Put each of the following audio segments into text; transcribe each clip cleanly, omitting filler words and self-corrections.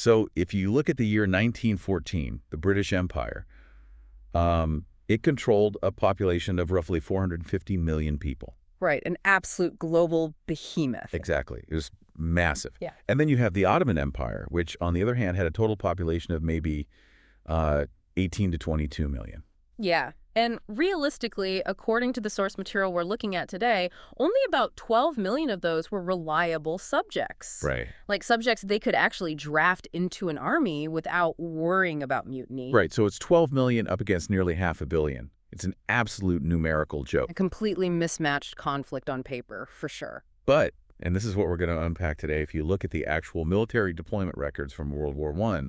So if you look at the year 1914, the British Empire, it controlled a population of roughly 450 million people. Right, an absolute global behemoth. Exactly. It was massive. Yeah. And then you have the Ottoman Empire, which, on the other hand, had a total population of maybe 18 to 22 million. Yeah. And realistically, according to the source material we're looking at today, only about 12 million of those were reliable subjects. Right. Like subjects they could actually draft into an army without worrying about mutiny. Right. So it's 12 million up against nearly 500 million. It's an absolute numerical joke. A completely mismatched conflict on paper, for sure. But, and this is what we're going to unpack today, if you look at the actual military deployment records from World War I,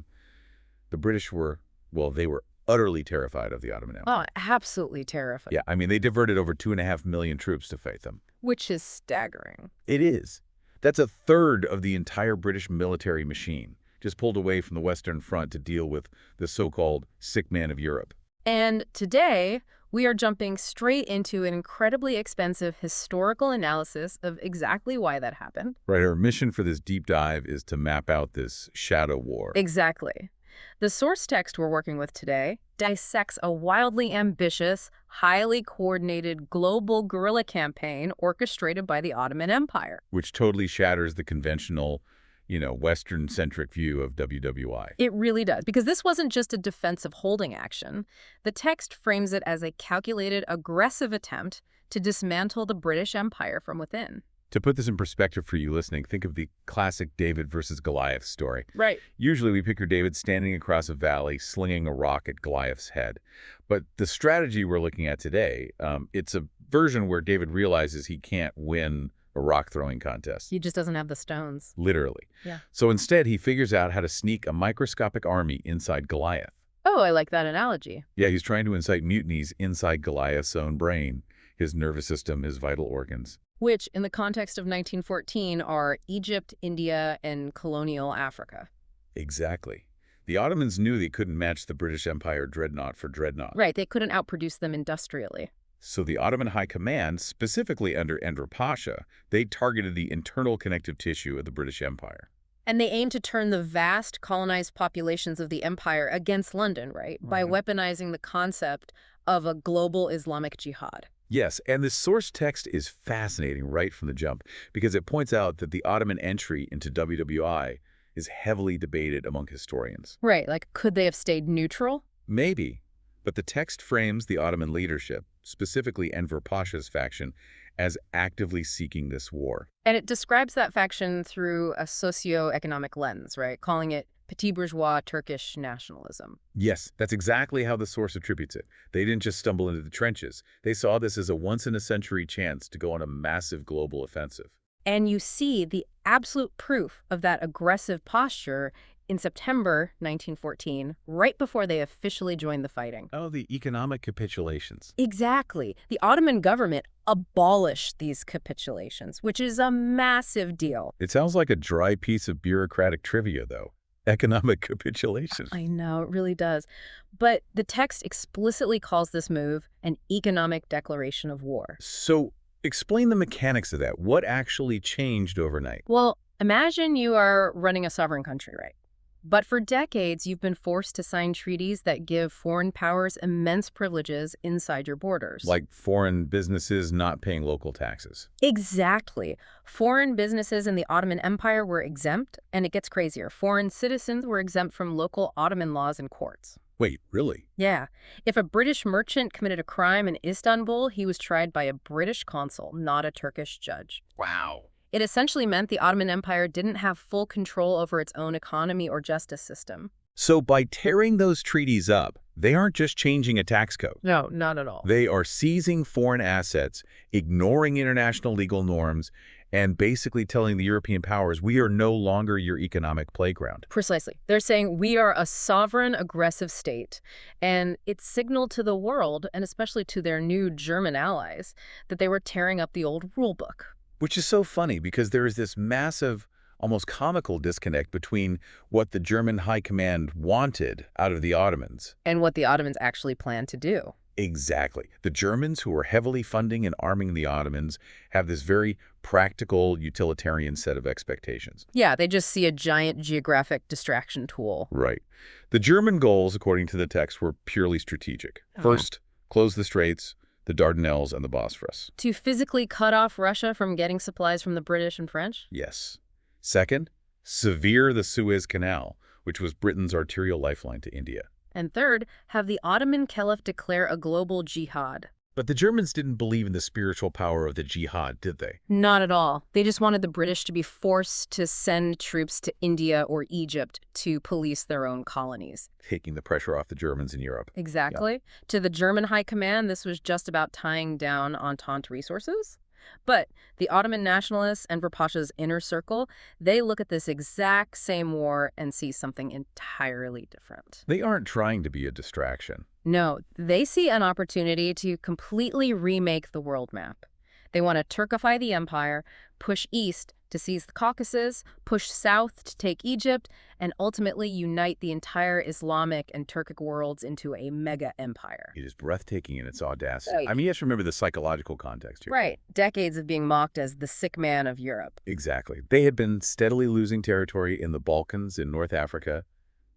the British were, well, they were utterly terrified of the Ottoman Empire. Oh, absolutely terrifying. Yeah, I mean, they diverted over 2.5 million troops to fight them. Which is staggering. It is. That's a third of the entire British military machine, just pulled away from the Western Front to deal with the so-called sick man of Europe. And today, we are jumping straight into an incredibly expensive historical analysis of exactly why that happened. Right, our mission for this deep dive is to map out this shadow war. Exactly. The source text we're working with today dissects a wildly ambitious, highly coordinated global guerrilla campaign orchestrated by the Ottoman Empire. Which totally shatters the conventional, Western-centric view of WWI. It really does, because this wasn't just a defensive holding action. The text frames it as a calculated, aggressive attempt to dismantle the British Empire from within. To put this in perspective for you listening, think of the classic David versus Goliath story. Right. Usually we picture David standing across a valley, slinging a rock at Goliath's head. But the strategy we're looking at today, it's a version where David realizes he can't win a rock-throwing contest. He just doesn't have the stones. Literally. Yeah. So instead, he figures out how to sneak a microscopic army inside Goliath. Oh, I like that analogy. Yeah, he's trying to incite mutinies inside Goliath's own brain, his nervous system, his vital organs. Which, in the context of 1914, are Egypt, India, and colonial Africa. Exactly. The Ottomans knew they couldn't match the British Empire dreadnought for dreadnought. Right, they couldn't outproduce them industrially. So the Ottoman High Command, specifically under Enver Pasha, they targeted the internal connective tissue of the British Empire. And they aimed to turn the vast colonized populations of the empire against London, right? By weaponizing the concept of a global Islamic jihad. Yes, and this source text is fascinating right from the jump because it points out that the Ottoman entry into WWI is heavily debated among historians. Right, like could they have stayed neutral? Maybe, but the text frames the Ottoman leadership, specifically Enver Pasha's faction, as actively seeking this war. And it describes that faction through a socio-economic lens, right? Calling it petit bourgeois Turkish nationalism. Yes, that's exactly how the source attributes it. They didn't just stumble into the trenches. They saw this as a once-in-a-century chance to go on a massive global offensive. And you see the absolute proof of that aggressive posture in September 1914, right before they officially joined the fighting. Oh, the economic capitulations. Exactly. The Ottoman government abolished these capitulations, which is a massive deal. It sounds like a dry piece of bureaucratic trivia, though. Economic capitulation. I know, it really does. But the text explicitly calls this move an economic declaration of war. So explain the mechanics of that. What actually changed overnight? Well, imagine you are running a sovereign country, right? But for decades, you've been forced to sign treaties that give foreign powers immense privileges inside your borders. Like foreign businesses not paying local taxes. Exactly. Foreign businesses in the Ottoman Empire were exempt, and it gets crazier. Foreign citizens were exempt from local Ottoman laws and courts. Wait, really? Yeah. If a British merchant committed a crime in Istanbul, he was tried by a British consul, not a Turkish judge. Wow. It essentially meant the Ottoman Empire didn't have full control over its own economy or justice system. So by tearing those treaties up, they aren't just changing a tax code. No, not at all. They are seizing foreign assets, ignoring international legal norms, and basically telling the European powers, we are no longer your economic playground. Precisely. They're saying we are a sovereign, aggressive state. And it signaled to the world, and especially to their new German allies, that they were tearing up the old rule book. Which is so funny because there is this massive, almost comical disconnect between what the German high command wanted out of the Ottomans. And what the Ottomans actually planned to do. Exactly. The Germans, who were heavily funding and arming the Ottomans, have this very practical, utilitarian set of expectations. Yeah, they just see a giant geographic distraction tool. Right. The German goals, according to the text, were purely strategic. Oh. First, close the Straits, the Dardanelles, and the Bosphorus. To physically cut off Russia from getting supplies from the British and French? Yes. Second, sever the Suez Canal, which was Britain's arterial lifeline to India. And third, have the Ottoman Caliph declare a global jihad. But the Germans didn't believe in the spiritual power of the jihad, did they? Not at all. They just wanted the British to be forced to send troops to India or Egypt to police their own colonies. Taking the pressure off the Germans in Europe. Exactly. Yeah. To the German high command, this was just about tying down Entente resources. But the Ottoman nationalists, Enver Pasha's inner circle, they look at this exact same war and see something entirely different. They aren't trying to be a distraction. No, they see an opportunity to completely remake the world map. They want to Turkify the empire, push east to seize the Caucasus, push south to take Egypt, and ultimately unite the entire Islamic and Turkic worlds into a mega empire. It is breathtaking in its audacity. Right. I mean, you have to remember the psychological context here. Right. Decades of being mocked as the sick man of Europe. Exactly. They had been steadily losing territory in the Balkans, in North Africa,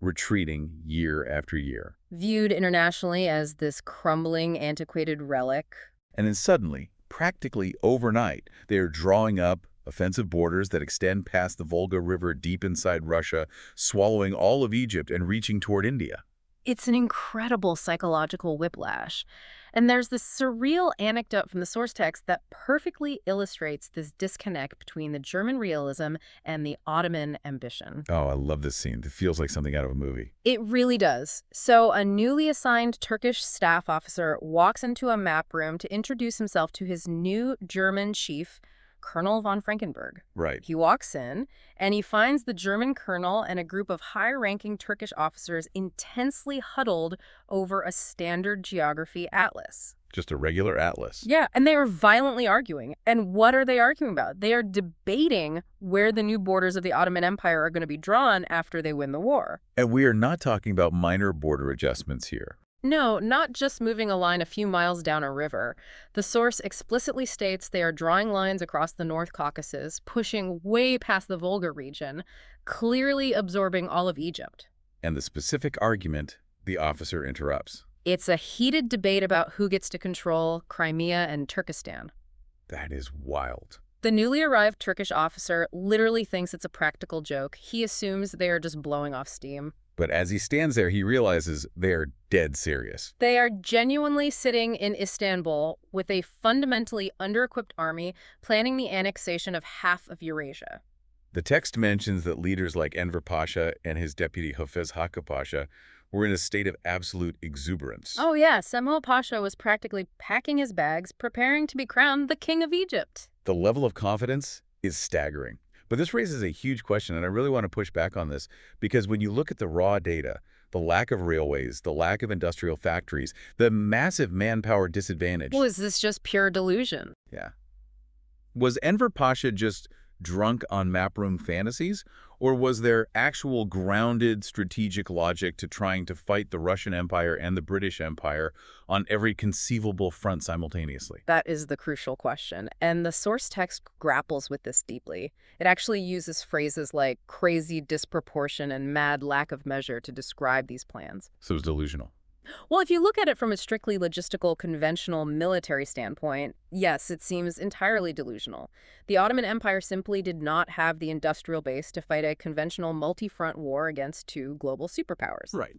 retreating year after year. Viewed internationally as this crumbling, antiquated relic. And then suddenly, practically overnight, they are drawing up offensive borders that extend past the Volga River deep inside Russia, swallowing all of Egypt and reaching toward India. It's an incredible psychological whiplash. And there's this surreal anecdote from the source text that perfectly illustrates this disconnect between the German realism and the Ottoman ambition. Oh, I love this scene. It feels like something out of a movie. It really does. So a newly assigned Turkish staff officer walks into a map room to introduce himself to his new German chief, Colonel von Frankenberg. Right. He walks in, and he finds the German colonel and a group of high-ranking Turkish officers intensely huddled over a standard geography atlas. Just a regular atlas. Yeah, and they are violently arguing. And what are they arguing about? They are debating where the new borders of the Ottoman Empire are going to be drawn after they win the war. And we are not talking about minor border adjustments here. No, not just moving a line a few miles down a river. The source explicitly states they are drawing lines across the North Caucasus, pushing way past the Volga region, clearly absorbing all of Egypt. And the specific argument, the officer interrupts. It's a heated debate about who gets to control Crimea and Turkestan. That is wild. The newly arrived Turkish officer literally thinks it's a practical joke. He assumes they are just blowing off steam. But as he stands there, he realizes they are dead serious. They are genuinely sitting in Istanbul with a fundamentally under-equipped army planning the annexation of half of Eurasia. The text mentions that leaders like Enver Pasha and his deputy Hafez Hakkı Pasha were in a state of absolute exuberance. Oh yeah, Semo Pasha was practically packing his bags, preparing to be crowned the king of Egypt. The level of confidence is staggering. But this raises a huge question, and I really want to push back on this, because when you look at the raw data, the lack of railways, the lack of industrial factories, the massive manpower disadvantage. Well, is this just pure delusion? Yeah. Was Enver Pasha just drunk on map-room fantasies, or was there actual grounded strategic logic to trying to fight the Russian Empire and the British Empire on every conceivable front simultaneously? That is the crucial question, and the source text grapples with this deeply. It actually uses phrases like crazy disproportion and mad lack of measure to describe these plans. So it's delusional. Well, if you look at it from a strictly logistical, conventional military standpoint, yes, it seems entirely delusional. The Ottoman Empire simply did not have the industrial base to fight a conventional multi-front war against two global superpowers. Right.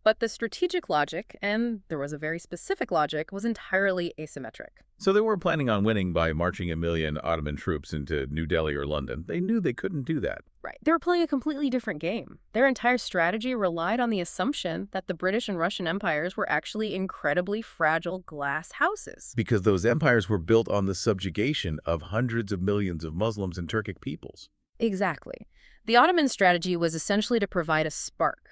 But the strategic logic, and there was a very specific logic, was entirely asymmetric. So they weren't planning on winning by marching 1 million Ottoman troops into New Delhi or London. They knew they couldn't do that. Right. They were playing a completely different game. Their entire strategy relied on the assumption that the British and Russian empires were actually incredibly fragile glass houses. Because those empires were built on the subjugation of hundreds of millions of Muslims and Turkic peoples. Exactly. The Ottoman strategy was essentially to provide a spark.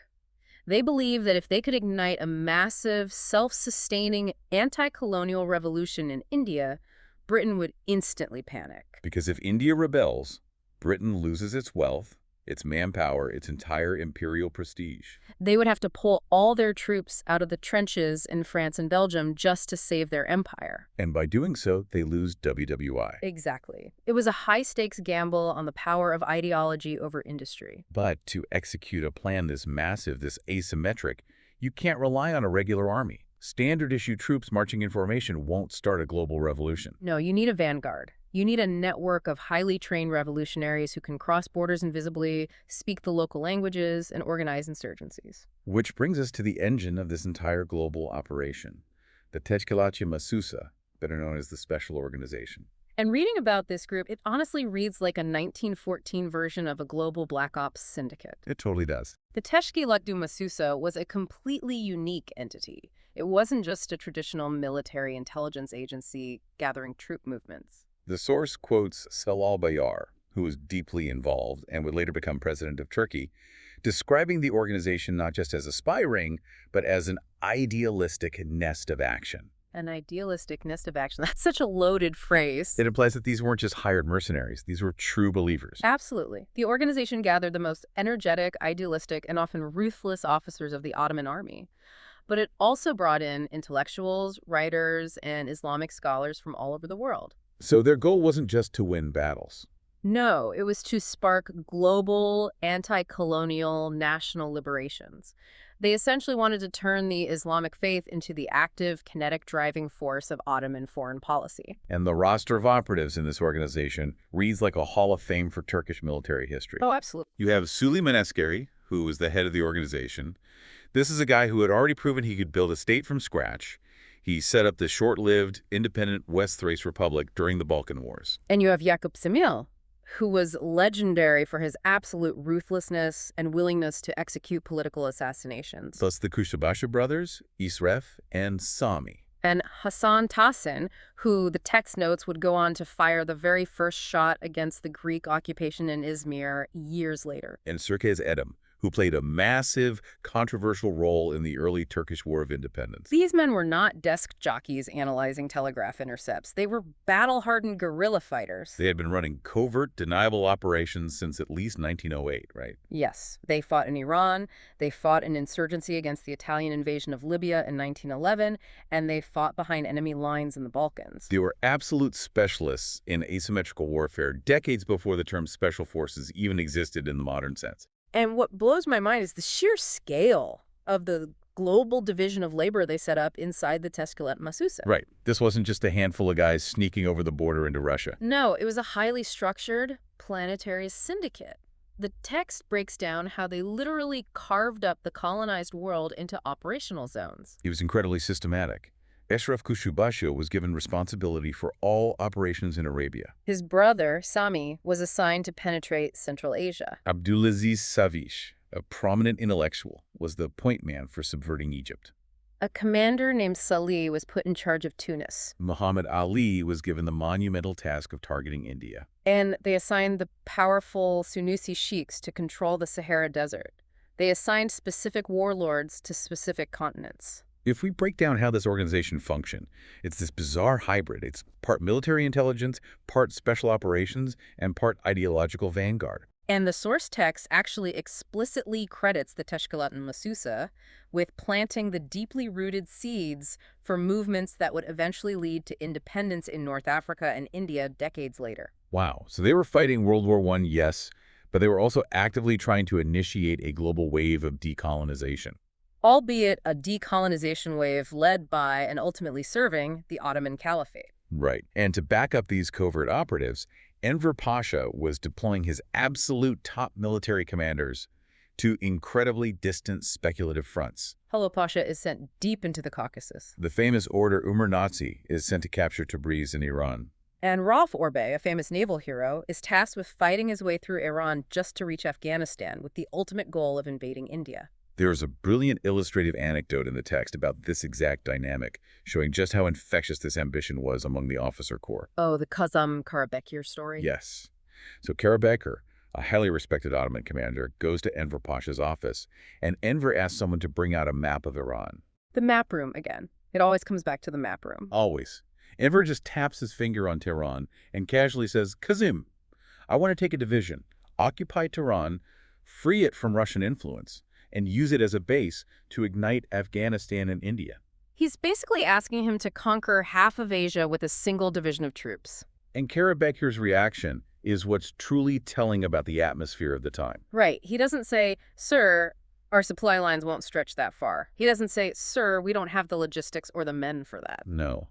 They believed that if they could ignite a massive, self-sustaining anti-colonial revolution in India, Britain would instantly panic. Because if India rebels, Britain loses its wealth, its manpower, its entire imperial prestige. They would have to pull all their troops out of the trenches in France and Belgium just to save their empire. And by doing so, they lose WWI. Exactly. It was a high-stakes gamble on the power of ideology over industry. But to execute a plan this massive, this asymmetric, you can't rely on a regular army. Standard-issue troops marching in formation won't start a global revolution. No, you need a vanguard. You need a network of highly trained revolutionaries who can cross borders invisibly, speak the local languages, and organize insurgencies. Which brings us to the engine of this entire global operation, the Teşkilat-i better known as the Special Organization. And reading about this group, it honestly reads like a 1914 version of a global black ops syndicate. It totally does. The Teşkilat-i was a completely unique entity. It wasn't just a traditional military intelligence agency gathering troop movements. The source quotes Celal Bayar, who was deeply involved and would later become president of Turkey, describing the organization not just as a spy ring, but as an idealistic nest of action. An idealistic nest of action. That's such a loaded phrase. It implies that these weren't just hired mercenaries. These were true believers. Absolutely. The organization gathered the most energetic, idealistic, and often ruthless officers of the Ottoman army. But it also brought in intellectuals, writers, and Islamic scholars from all over the world. So their goal wasn't just to win battles. No, it was to spark global, anti-colonial, national liberations. They essentially wanted to turn the Islamic faith into the active, kinetic driving force of Ottoman foreign policy. And the roster of operatives in this organization reads like a hall of fame for Turkish military history. Oh, absolutely. You have Süleyman Askeri, who was the head of the organization. This is a guy who had already proven he could build a state from scratch. He set up the short-lived, independent West Thrace Republic during the Balkan Wars. And you have Jakub Semil, who was legendary for his absolute ruthlessness and willingness to execute political assassinations. Plus the Kushabasha brothers, Isref, and Sami. And Hasan Tahsin, who the text notes would go on to fire the very first shot against the Greek occupation in Izmir years later. And Sirkez Edem, who played a massive, controversial role in the early Turkish War of Independence. These men were not desk jockeys analyzing telegraph intercepts. They were battle-hardened guerrilla fighters. They had been running covert, deniable operations since at least 1908, right? Yes. They fought in Iran, they fought an insurgency against the Italian invasion of Libya in 1911, and they fought behind enemy lines in the Balkans. They were absolute specialists in asymmetrical warfare decades before the term special forces even existed in the modern sense. And what blows my mind is the sheer scale of the global division of labor they set up inside the Teşkilat-i. Right. This wasn't just a handful of guys sneaking over the border into Russia. No, it was a highly structured planetary syndicate. The text breaks down how they literally carved up the colonized world into operational zones. It was incredibly systematic. Eşref Kuşçubaşı was given responsibility for all operations in Arabia. His brother, Sami, was assigned to penetrate Central Asia. Abdulaziz Savish, a prominent intellectual, was the point man for subverting Egypt. A commander named Salih was put in charge of Tunis. Muhammad Ali was given the monumental task of targeting India. And they assigned the powerful Sunusi sheiks to control the Sahara Desert. They assigned specific warlords to specific continents. If we break down how this organization functioned, it's this bizarre hybrid. It's part military intelligence, part special operations, and part ideological vanguard. And the source text actually explicitly credits the Teşkilat-i with planting the deeply rooted seeds for movements that would eventually lead to independence in North Africa and India decades later. Wow. So they were fighting World War I, yes, but they were also actively trying to initiate a global wave of decolonization. Albeit a decolonization wave led by and ultimately serving the Ottoman Caliphate. Right. And to back up these covert operatives, Enver Pasha was deploying his absolute top military commanders to incredibly distant speculative fronts. Hello Pasha is sent deep into the Caucasus. The famous order Nazi is sent to capture Tabriz in Iran. And Rauf Orbe, a famous naval hero, is tasked with fighting his way through Iran just to reach Afghanistan with the ultimate goal of invading India. There's a brilliant illustrative anecdote in the text about this exact dynamic, showing just how infectious this ambition was among the officer corps. Oh, the Kazım Karabekir story? Yes. So Karabekir, a highly respected Ottoman commander, goes to Enver Pasha's office, and Enver asks someone to bring out a map of Iran. The map room again. It always comes back to the map room. Always. Enver just taps his finger on Tehran and casually says, Kazım, I want to take a division, occupy Tehran, free it from Russian influence, and use it as a base to ignite Afghanistan and India. He's basically asking him to conquer half of Asia with a single division of troops. And Karabekir's reaction is what's truly telling about the atmosphere of the time. Right. He doesn't say, "Sir, our supply lines won't stretch that far." He doesn't say, "Sir, we don't have the logistics or the men for that." No.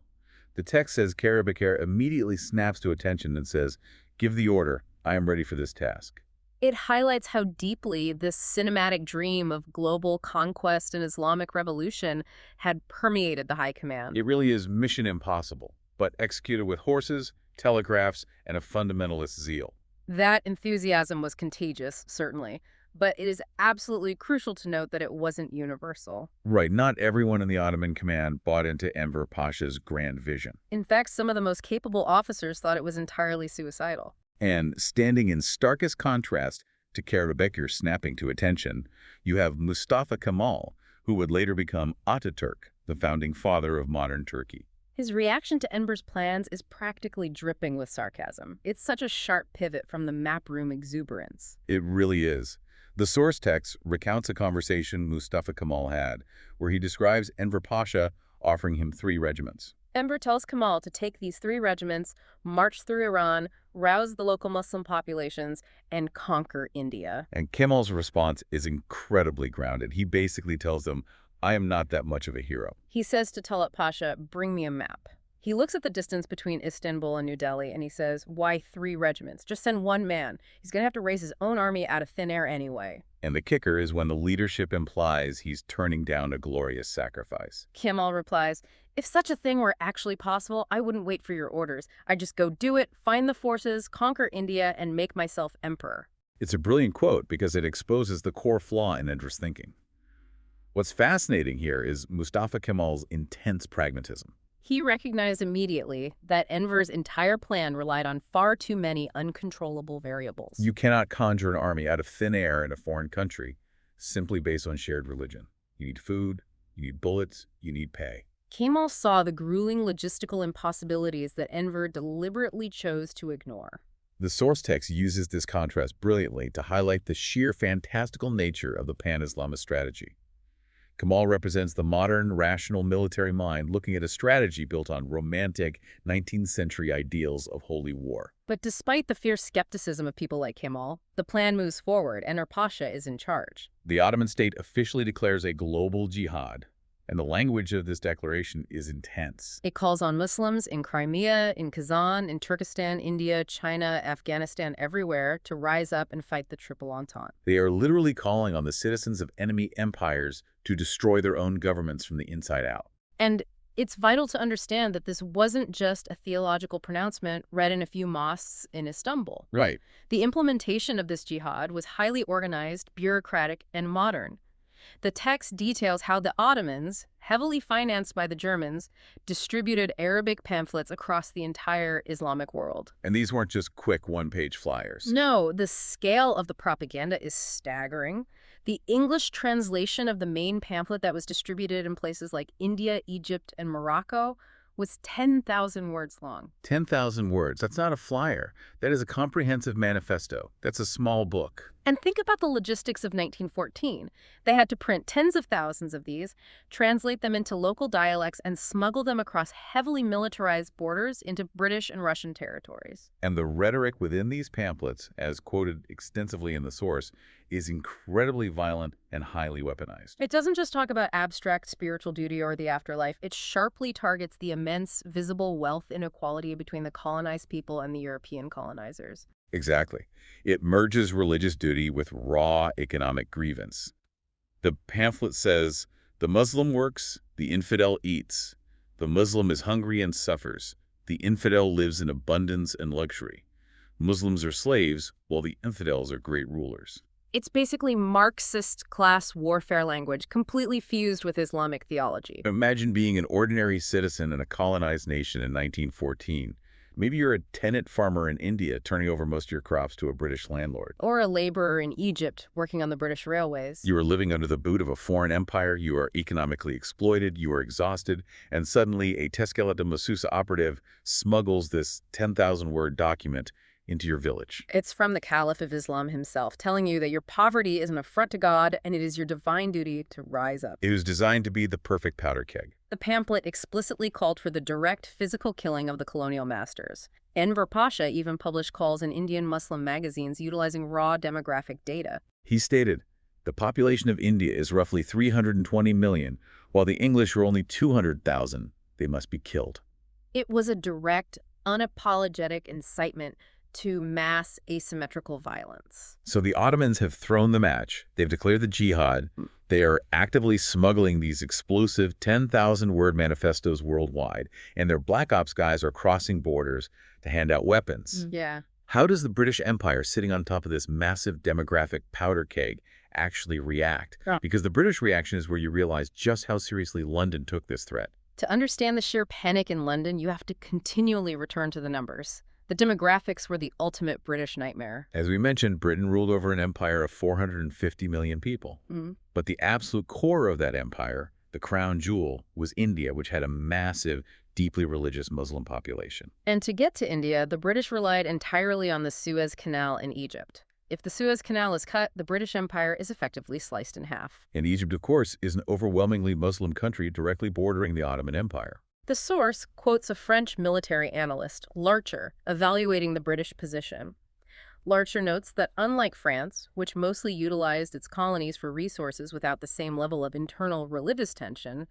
The text says Karabekir immediately snaps to attention and says, "Give the order. I am ready for this task." It highlights how deeply this cinematic dream of global conquest and Islamic revolution had permeated the high command. It really is mission impossible, but executed with horses, telegraphs, and a fundamentalist zeal. That enthusiasm was contagious, certainly, but it is absolutely crucial to note that it wasn't universal. Right, not everyone in the Ottoman command bought into Enver Pasha's grand vision. In fact, some of the most capable officers thought it was entirely suicidal. And standing in starkest contrast to Karabekir snapping to attention, you have Mustafa Kemal, who would later become Ataturk, the founding father of modern Turkey. His reaction to Enver's plans is practically dripping with sarcasm. It's such a sharp pivot from the map room exuberance. It really is. The source text recounts a conversation Mustafa Kemal had, where he describes Enver Pasha offering him 3 regiments. Enver tells Kemal to take these 3 regiments, march through Iran, rouse the local Muslim populations, and conquer India. And Kemal's response is incredibly grounded. He basically tells them, "I am not that much of a hero." He says to Talat Pasha, "Bring me a map." He looks at the distance between Istanbul and New Delhi and he says, "Why 3 regiments? Just send 1 man. He's going to have to raise his own army out of thin air anyway." And the kicker is when the leadership implies he's turning down a glorious sacrifice. Kemal replies, "If such a thing were actually possible, I wouldn't wait for your orders. I'd just go do it, find the forces, conquer India, and make myself emperor." It's a brilliant quote because it exposes the core flaw in Enver's thinking. What's fascinating here is Mustafa Kemal's intense pragmatism. He recognized immediately that Enver's entire plan relied on far too many uncontrollable variables. You cannot conjure an army out of thin air in a foreign country simply based on shared religion. You need food, you need bullets, you need pay. Kemal saw the grueling logistical impossibilities that Enver deliberately chose to ignore. The source text uses this contrast brilliantly to highlight the sheer fantastical nature of the pan-Islamist strategy. Kemal represents the modern, rational military mind looking at a strategy built on romantic 19th century ideals of holy war. But despite the fierce skepticism of people like Kemal, the plan moves forward and Enver Pasha is in charge. The Ottoman state officially declares a global jihad, and the language of this declaration is intense. It calls on Muslims in Crimea, in Kazan, in Turkestan, India, China, Afghanistan, everywhere to rise up and fight the Triple Entente. They are literally calling on the citizens of enemy empires to destroy their own governments from the inside out. And it's vital to understand that this wasn't just a theological pronouncement read in a few mosques in Istanbul. Right. The implementation of this jihad was highly organized, bureaucratic, and modern. The text details how the Ottomans, heavily financed by the Germans, distributed Arabic pamphlets across the entire Islamic world. And these weren't just quick one-page flyers. No, the scale of the propaganda is staggering. The English translation of the main pamphlet that was distributed in places like India, Egypt, and Morocco was 10,000 words long. 10,000 words. That's not a flyer. That is a comprehensive manifesto. That's a small book. And think about the logistics of 1914. They had to print tens of thousands of these, translate them into local dialects, and smuggle them across heavily militarized borders into British and Russian territories. And the rhetoric within these pamphlets, as quoted extensively in the source, is incredibly violent and highly weaponized. It doesn't just talk about abstract spiritual duty or the afterlife. It sharply targets the immense, visible wealth inequality between the colonized people and the European colonizers. Exactly. It merges religious duty with raw economic grievance. The pamphlet says, "The Muslim works, the infidel eats. The Muslim is hungry and suffers. The infidel lives in abundance and luxury. Muslims are slaves, while the infidels are great rulers." It's basically Marxist class warfare language, completely fused with Islamic theology. Imagine being an ordinary citizen in a colonized nation in 1914. Maybe you're a tenant farmer in India turning over most of your crops to a British landlord. Or a laborer in Egypt working on the British railways. You are living under the boot of a foreign empire, you are economically exploited, you are exhausted, and suddenly a Tezkelat Masusa operative smuggles this 10,000-word document into your village. It's from the Caliph of Islam himself, telling you that your poverty is an affront to God and it is your divine duty to rise up. It was designed to be the perfect powder keg. The pamphlet explicitly called for the direct physical killing of the colonial masters. Enver Pasha even published calls in Indian Muslim magazines utilizing raw demographic data. He stated, "The population of India is roughly 320 million, while the English are only 200,000. They must be killed." It was a direct, unapologetic incitement to mass asymmetrical violence. So the Ottomans have thrown the match. They've declared the jihad. They are actively smuggling these explosive 10,000-word manifestos worldwide, and their Black Ops guys are crossing borders to hand out weapons. Yeah. How does the British Empire, sitting on top of this massive demographic powder keg, actually react? Yeah. Because the British reaction is where you realize just how seriously London took this threat. To understand the sheer panic in London, you have to continually return to the numbers. The demographics were the ultimate British nightmare. As we mentioned, Britain ruled over an empire of 450 million people. But the absolute core of that empire, the crown jewel, was India, which had a massive, deeply religious Muslim population. And to get to India, the British relied entirely on the Suez Canal in Egypt. If the Suez Canal is cut, the British Empire is effectively sliced in half. And Egypt, of course, is an overwhelmingly Muslim country directly bordering the Ottoman Empire. The source quotes a French military analyst, Larcher, evaluating the British position. Larcher notes that unlike France, which mostly utilized its colonies for resources without the same level of internal religious tension,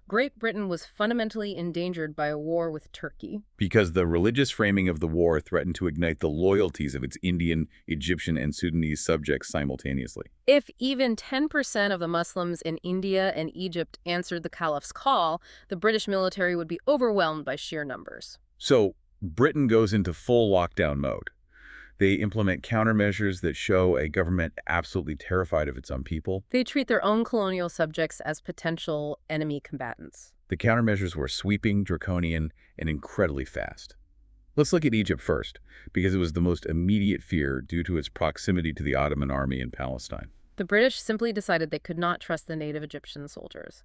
Great Britain was fundamentally endangered by a war with Turkey. Because the religious framing of the war threatened to ignite the loyalties of its Indian, Egyptian, and Sudanese subjects simultaneously. If even 10% of the Muslims in India and Egypt answered the Caliph's call, the British military would be overwhelmed by sheer numbers. So Britain goes into full lockdown mode. They implement countermeasures that show a government absolutely terrified of its own people. They treat their own colonial subjects as potential enemy combatants. The countermeasures were sweeping, draconian, and incredibly fast. Let's look at Egypt first, because it was the most immediate fear due to its proximity to the Ottoman army in Palestine. The British simply decided they could not trust the native Egyptian soldiers.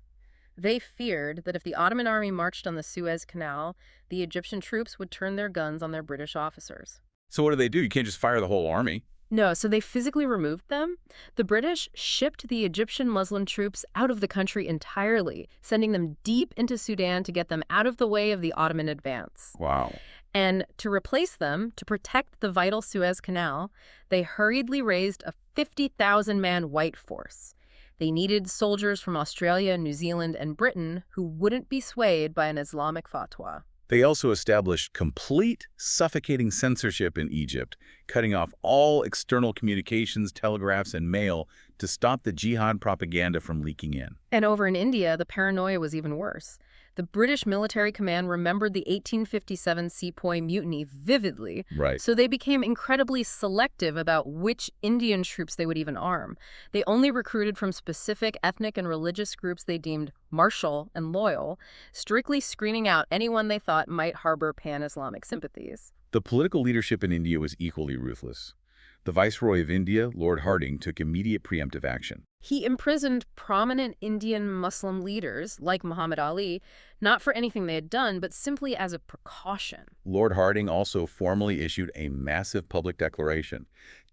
They feared that if the Ottoman army marched on the Suez Canal, the Egyptian troops would turn their guns on their British officers. So what do? You can't just fire the whole army. No, so they physically removed them. The British shipped the Egyptian Muslim troops out of the country entirely, sending them deep into Sudan to get them out of the way of the Ottoman advance. Wow. And to replace them, to protect the vital Suez Canal, they hurriedly raised a 50,000-man white force. They needed soldiers from Australia, New Zealand, and Britain who wouldn't be swayed by an Islamic fatwa. They also established complete, suffocating censorship in Egypt, cutting off all external communications, telegraphs, and mail to stop the jihad propaganda from leaking in. And over in India, the paranoia was even worse. The British military command remembered the 1857 Sepoy Mutiny vividly, Right. so they became incredibly selective about which Indian troops they would even arm. They only recruited from specific ethnic and religious groups they deemed martial and loyal, strictly screening out anyone they thought might harbor pan-Islamic sympathies. The political leadership in India was equally ruthless. The Viceroy of India, Lord Hardinge, took immediate preemptive action. He imprisoned prominent Indian Muslim leaders, like Muhammad Ali, not for anything they had done, but simply as a precaution. Lord Hardinge also formally issued a massive public declaration,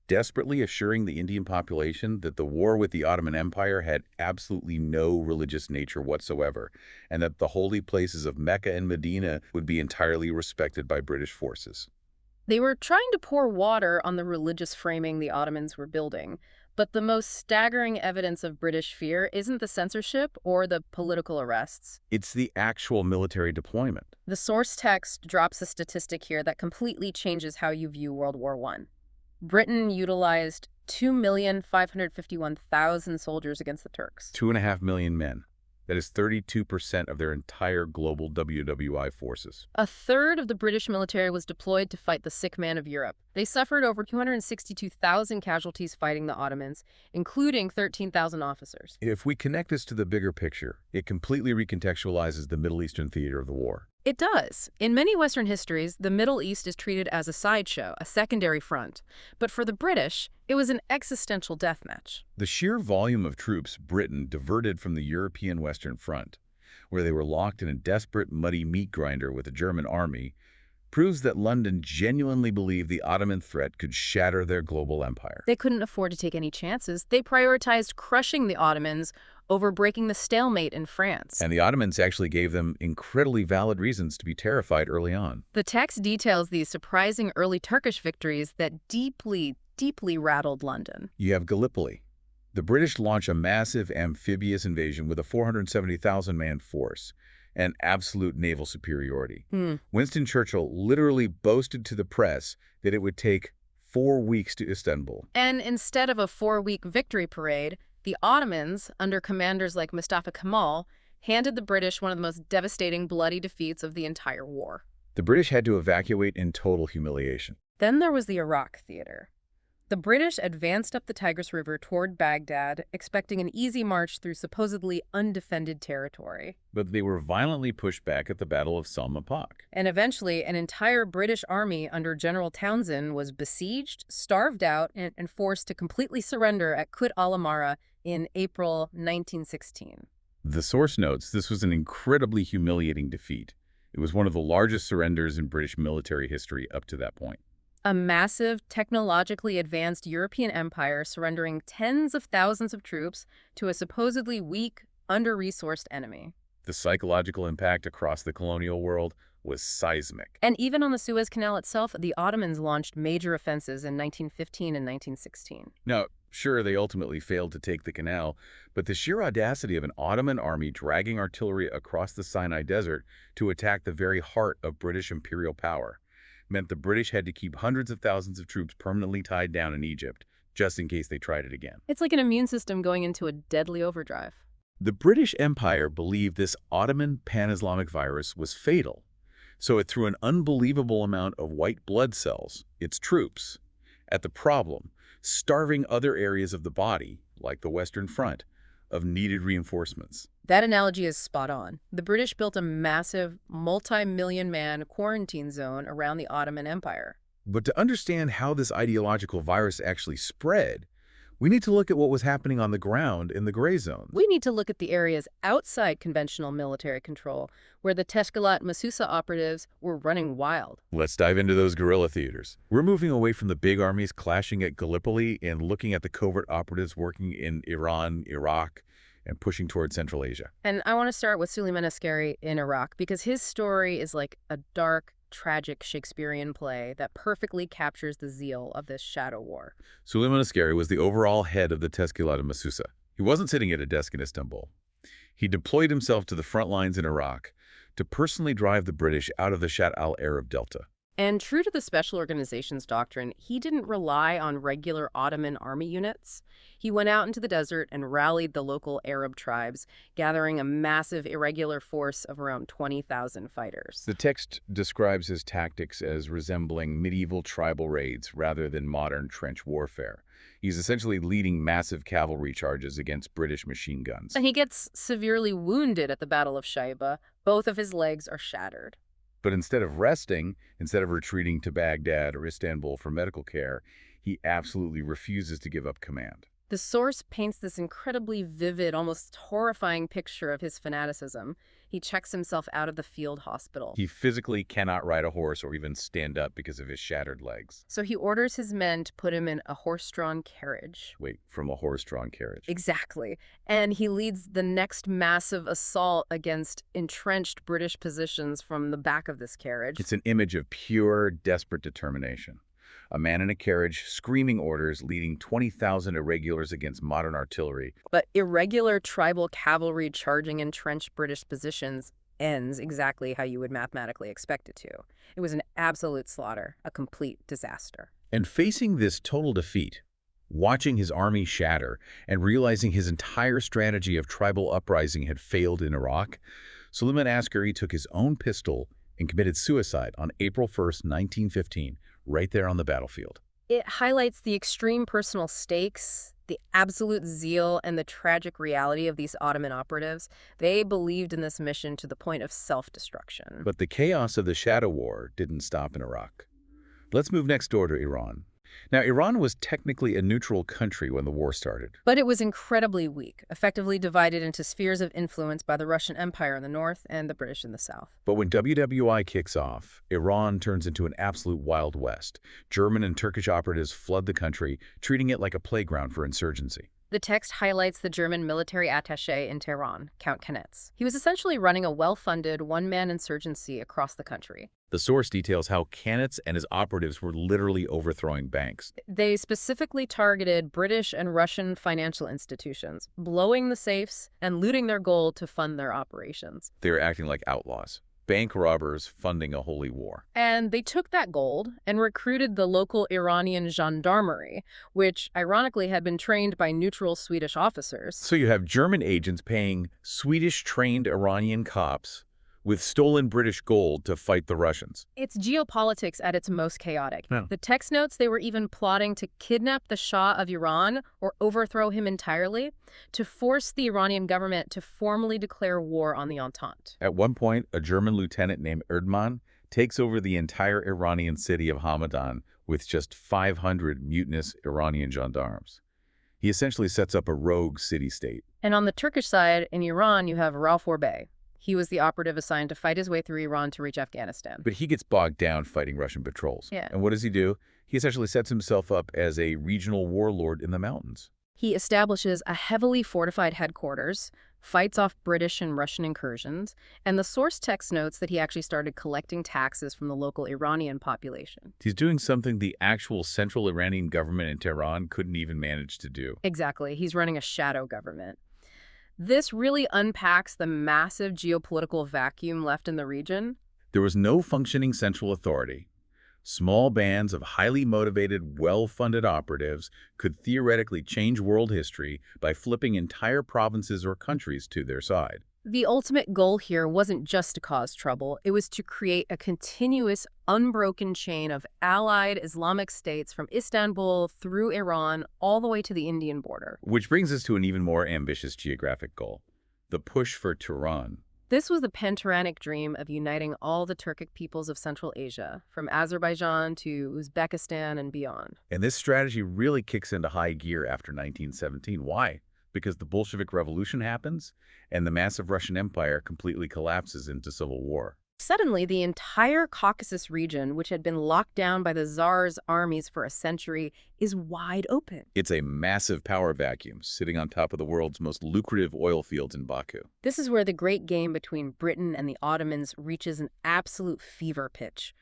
desperately assuring the Indian population that the war with the Ottoman Empire had absolutely no religious nature whatsoever, and that the holy places of Mecca and Medina would be entirely respected by British forces. They were trying to pour water on the religious framing the Ottomans were building, but the most staggering evidence of British fear isn't the censorship or the political arrests. It's the actual military deployment. The source text drops a statistic here that completely changes how you view World War I. Britain utilized 2,551,000 soldiers against the Turks. 2.5 million men. That is 32% of their entire global WWI forces. A third of the British military was deployed to fight the sick man of Europe. They suffered over 262,000 casualties fighting the Ottomans, including 13,000 officers. If we connect this to the bigger picture, it completely recontextualizes the Middle Eastern theater of the war. It does. In many Western histories, the Middle East is treated as a sideshow, a secondary front. But for the British, it was an existential deathmatch. The sheer volume of troops Britain diverted from the European Western Front, where they were locked in a desperate, muddy meat grinder with the German army, proves that London genuinely believed the Ottoman threat could shatter their global empire. They couldn't afford to take any chances. They prioritized crushing the Ottomans over breaking the stalemate in France. And the Ottomans actually gave them incredibly valid reasons to be terrified early on. The text details these surprising early Turkish victories that deeply, deeply rattled London. You have Gallipoli. The British launch a massive amphibious invasion with a 470,000-man force and absolute naval superiority. Winston Churchill literally boasted to the press that it would take 4 weeks to Istanbul. And instead of a 4-week victory parade, the Ottomans, under commanders like Mustafa Kemal, handed the British one of the most devastating, bloody defeats of the entire war. The British had to evacuate in total humiliation. Then there was the Iraq theater. The British advanced up the Tigris River toward Baghdad, expecting an easy march through supposedly undefended territory. But they were violently pushed back at the Battle of Salma Pak. And eventually, an entire British army under General Townsend was besieged, starved out, and forced to completely surrender at Kut al-Amara in April 1916. The source notes this was an incredibly humiliating defeat. It was one of the largest surrenders in British military history up to that point. A massive, technologically advanced European empire surrendering tens of thousands of troops to a supposedly weak, under-resourced enemy. The psychological impact across the colonial world was seismic. And even on the Suez Canal itself, the Ottomans launched major offensives in 1915 and 1916. Now, sure, they ultimately failed to take the canal, but the sheer audacity of an Ottoman army dragging artillery across the Sinai Desert to attack the very heart of British imperial power meant the British had to keep hundreds of thousands of troops permanently tied down in Egypt, just in case they tried it again. It's like an immune system going into a deadly overdrive. The British Empire believed this Ottoman pan-Islamic virus was fatal, so it threw an unbelievable amount of white blood cells, its troops, at the problem, starving other areas of the body, like the Western Front, of needed reinforcements. That analogy is spot on. The British built a massive, multi-million-man quarantine zone around the Ottoman Empire. But to understand how this ideological virus actually spread, we need to look at what was happening on the ground in the gray zones. We need to look at the areas outside conventional military control, where the Teshkilat-Masusa operatives were running wild. Let's dive into those guerrilla theaters. We're moving away from the big armies clashing at Gallipoli and looking at the covert operatives working in Iran, Iraq, and pushing toward Central Asia. And I want to start with Suleiman Askari in Iraq, because his story is like a dark, tragic Shakespearean play that perfectly captures the zeal of this shadow war. Suleiman Askari was the overall head of the Teshkilat-Masusa. He wasn't sitting at a desk in Istanbul. He deployed himself to the front lines in Iraq to personally drive the British out of the Shatt al-Arab Delta. And true to the special organizations doctrine, he didn't rely on regular Ottoman army units. He went out into the desert and rallied the local Arab tribes, gathering a massive irregular force of around 20,000 fighters. The text describes his tactics as resembling medieval tribal raids rather than modern trench warfare. He's essentially leading massive cavalry charges against British machine guns. And he gets severely wounded at the Battle of Shaiba. Both of his legs are shattered. But instead of resting, instead of retreating to Baghdad or Istanbul for medical care, he absolutely refuses to give up command. The source paints this incredibly vivid, almost horrifying picture of his fanaticism. He checks himself out of the field hospital. He physically cannot ride a horse or even stand up because of his shattered legs. So he orders his men to put him in a horse-drawn carriage. Wait, from a horse-drawn carriage? Exactly. And he leads the next massive assault against entrenched British positions from the back of this carriage. It's an image of pure, desperate determination. A man in a carriage, screaming orders, leading 20,000 irregulars against modern artillery. But irregular tribal cavalry charging entrenched British positions ends exactly how you would mathematically expect it to. It was an absolute slaughter, a complete disaster. And facing this total defeat, watching his army shatter, and realizing his entire strategy of tribal uprising had failed in Iraq, Suleiman Askari took his own pistol and committed suicide on April 1st, 1915, right there on the battlefield. It highlights the extreme personal stakes, the absolute zeal, and the tragic reality of these Ottoman operatives. They believed in this mission to the point of self-destruction. But the chaos of the Shadow War didn't stop in Iraq. Let's move next door to Iran. Now, Iran was technically a neutral country when the war started. But it was incredibly weak, effectively divided into spheres of influence by the Russian Empire in the north and the British in the south. But when WWI kicks off, Iran turns into an absolute Wild West. German and Turkish operatives flood the country, treating it like a playground for insurgency. The text highlights the German military attaché in Tehran, Count Knetz. He was essentially running a well-funded, one-man insurgency across the country. The source details how Kanitz and his operatives were literally overthrowing banks. They specifically targeted British and Russian financial institutions, blowing the safes and looting their gold to fund their operations. They were acting like outlaws, bank robbers funding a holy war. And they took that gold and recruited the local Iranian gendarmerie, which ironically had been trained by neutral Swedish officers. So you have German agents paying Swedish-trained Iranian cops with stolen British gold to fight the Russians. It's geopolitics at its most chaotic. Yeah. The text notes they were even plotting to kidnap the Shah of Iran or overthrow him entirely to force the Iranian government to formally declare war on the Entente. At one point, a German lieutenant named Erdmann takes over the entire Iranian city of Hamadan with just 500 mutinous Iranian gendarmes. He essentially sets up a rogue city-state. And on the Turkish side, in Iran, you have Rauf Orbey. He was the operative assigned to fight his way through Iran to reach Afghanistan. But he gets bogged down fighting Russian patrols. Yeah. And what does he do? He essentially sets himself up as a regional warlord in the mountains. He establishes a heavily fortified headquarters, fights off British and Russian incursions, and the source text notes that he actually started collecting taxes from the local Iranian population. He's doing something the actual central Iranian government in Tehran couldn't even manage to do. Exactly. He's running a shadow government. This really unpacks the massive geopolitical vacuum left in the region. There was no functioning central authority. Small bands of highly motivated, well-funded operatives could theoretically change world history by flipping entire provinces or countries to their side. The ultimate goal here wasn't just to cause trouble, it was to create a continuous, unbroken chain of allied Islamic states from Istanbul through Iran all the way to the Indian border. Which brings us to an even more ambitious geographic goal, the push for Turan. This was the Pentaranic dream of uniting all the Turkic peoples of Central Asia, from Azerbaijan to Uzbekistan and beyond. And this strategy really kicks into high gear after 1917. Why? Because the Bolshevik Revolution happens, and the massive Russian Empire completely collapses into civil war. Suddenly, the entire Caucasus region, which had been locked down by the Tsar's armies for a century, is wide open. It's a massive power vacuum sitting on top of the world's most lucrative oil fields in Baku. This is where the great game between Britain and the Ottomans reaches an absolute fever pitch.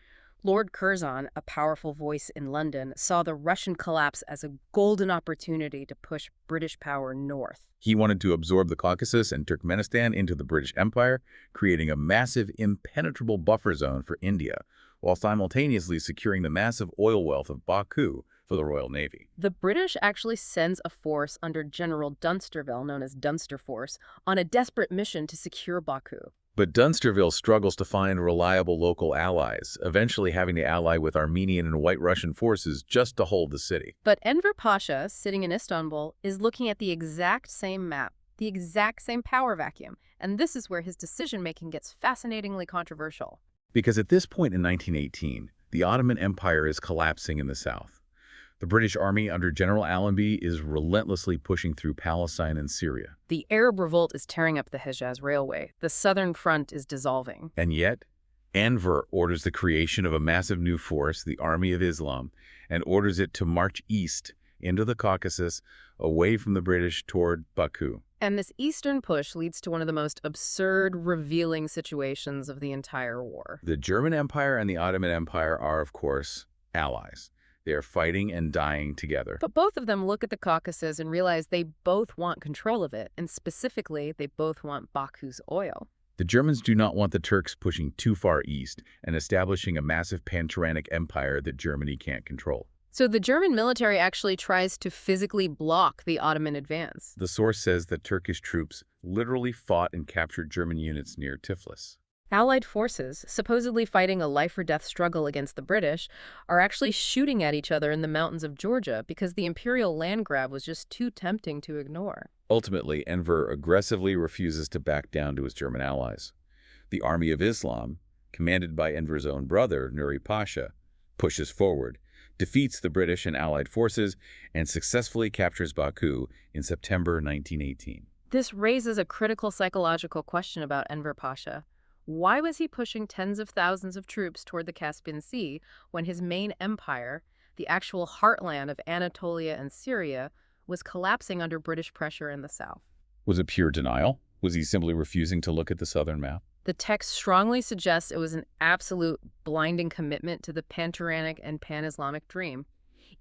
Lord Curzon, a powerful voice in London, saw the Russian collapse as a golden opportunity to push British power north. He wanted to absorb the Caucasus and Turkmenistan into the British Empire, creating a massive, impenetrable buffer zone for India, while simultaneously securing the massive oil wealth of Baku for the Royal Navy. The British actually sends a force under General Dunsterville, known as Dunster Force, on a desperate mission to secure Baku. But Dunsterville struggles to find reliable local allies, eventually having to ally with Armenian and White Russian forces just to hold the city. But Enver Pasha, sitting in Istanbul, is looking at the exact same map, the exact same power vacuum, and this is where his decision-making gets fascinatingly controversial. Because at this point in 1918, the Ottoman Empire is collapsing in the south. The British Army under General Allenby is relentlessly pushing through Palestine and Syria. The Arab revolt is tearing up the Hejaz Railway. The southern front is dissolving. And yet, Enver orders the creation of a massive new force, the Army of Islam, and orders it to march east into the Caucasus, away from the British toward Baku. And this eastern push leads to one of the most absurd, revealing situations of the entire war. The German Empire and the Ottoman Empire are, of course, allies. They are fighting and dying together. But both of them look at the Caucasus and realize they both want control of it, and specifically, they both want Baku's oil. The Germans do not want the Turks pushing too far east and establishing a massive Panturanic empire that Germany can't control. So the German military actually tries to physically block the Ottoman advance. The source says that Turkish troops literally fought and captured German units near Tiflis. Allied forces, supposedly fighting a life-or-death struggle against the British, are actually shooting at each other in the mountains of Georgia because the imperial land grab was just too tempting to ignore. Ultimately, Enver aggressively refuses to back down to his German allies. The Army of Islam, commanded by Enver's own brother, Nuri Pasha, pushes forward, defeats the British and Allied forces, and successfully captures Baku in September 1918. This raises a critical psychological question about Enver Pasha. Why was he pushing tens of thousands of troops toward the Caspian Sea when his main empire, the actual heartland of Anatolia and Syria, was collapsing under British pressure in the south? Was it pure denial? Was he simply refusing to look at the southern map? The text strongly suggests it was an absolute, blinding commitment to the pan-Turanic and pan-Islamic dream.